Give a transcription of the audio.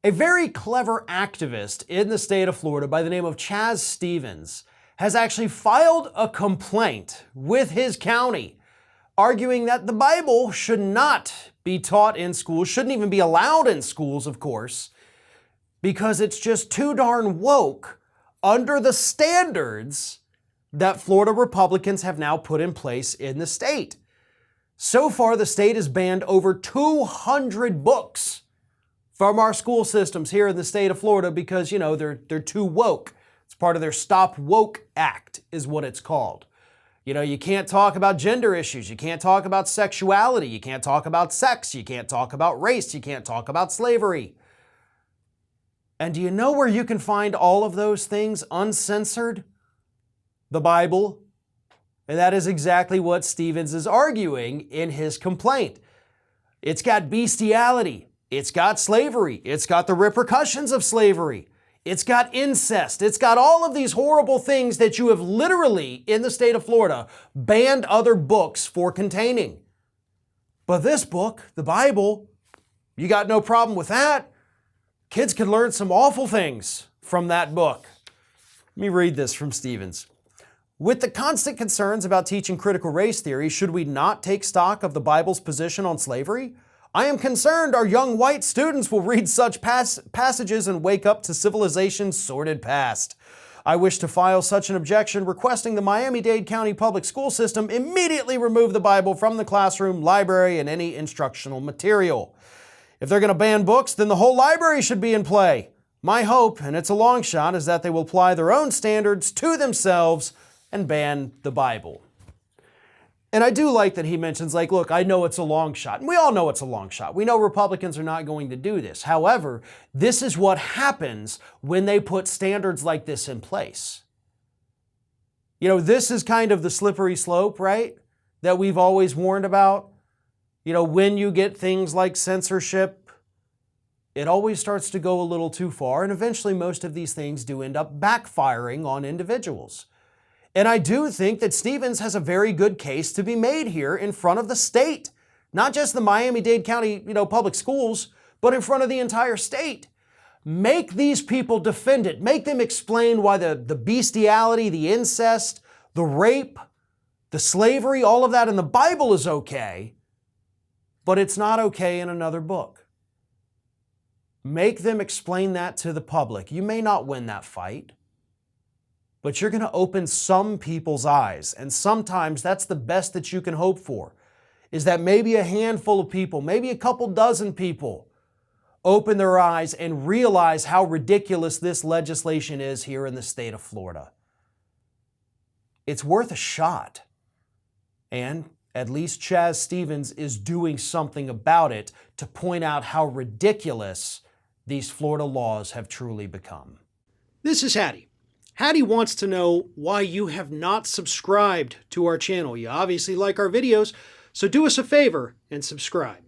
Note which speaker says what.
Speaker 1: A very clever activist in the state of Florida by the name of Chaz Stevens has actually filed a complaint with his county, arguing that the Bible should not be taught in schools, shouldn't even be allowed in schools, of course, because it's just too darn woke under the standards that Florida Republicans have now put in place in the state. So far, the state has banned over 200 books from our school systems here in the state of Florida because, they're too woke. It's part of their Stop Woke Act is what it's called. You can't talk about gender issues. You can't talk about sexuality. You can't talk about sex. You can't talk about race. You can't talk about slavery. And do you know where you can find all of those things uncensored? The Bible. And that is exactly what Stevens is arguing in his complaint. It's got bestiality. It's got slavery. It's got the repercussions of slavery. It's got incest. It's got all of these horrible things that you have literally, in the state of Florida, banned other books for containing. But this book, the Bible, you got no problem with that. Kids can learn some awful things from that book. Let me read this from Stevens. With the constant concerns about teaching critical race theory, should we not take stock of the Bible's position on slavery? I am concerned our young white students will read such passages and wake up to civilization's sordid past. I wish to file such an objection requesting the Miami-Dade County Public School System immediately remove the Bible from the classroom, library, and any instructional material. If they're going to ban books, then the whole library should be in play. My hope, and it's a long shot, is that they will apply their own standards to themselves and ban the Bible. And I do like that he mentions, look, I know it's a long shot. And we all know it's a long shot. We know Republicans are not going to do this. However, this is what happens when they put standards like this in place. This is kind of the slippery slope, right? That we've always warned about. When you get things like censorship, it always starts to go a little too far. And eventually most of these things do end up backfiring on individuals. And I do think that Stevens has a very good case to be made here in front of the state. Not just the Miami-Dade County, public schools, but in front of the entire state. Make these people defend it. Make them explain why the bestiality, the incest, the rape, the slavery, all of that in the Bible is okay, but it's not okay in another book. Make them explain that to the public. You may not win that fight, but you're going to open some people's eyes. And sometimes that's the best that you can hope for, is that maybe a handful of people, maybe a couple dozen people, open their eyes and realize how ridiculous this legislation is here in the state of Florida. It's worth a shot. And at least Chaz Stevens is doing something about it to point out how ridiculous these Florida laws have truly become. This is Hattie. Hattie wants to know why you have not subscribed to our channel. You obviously like our videos, so do us a favor and subscribe.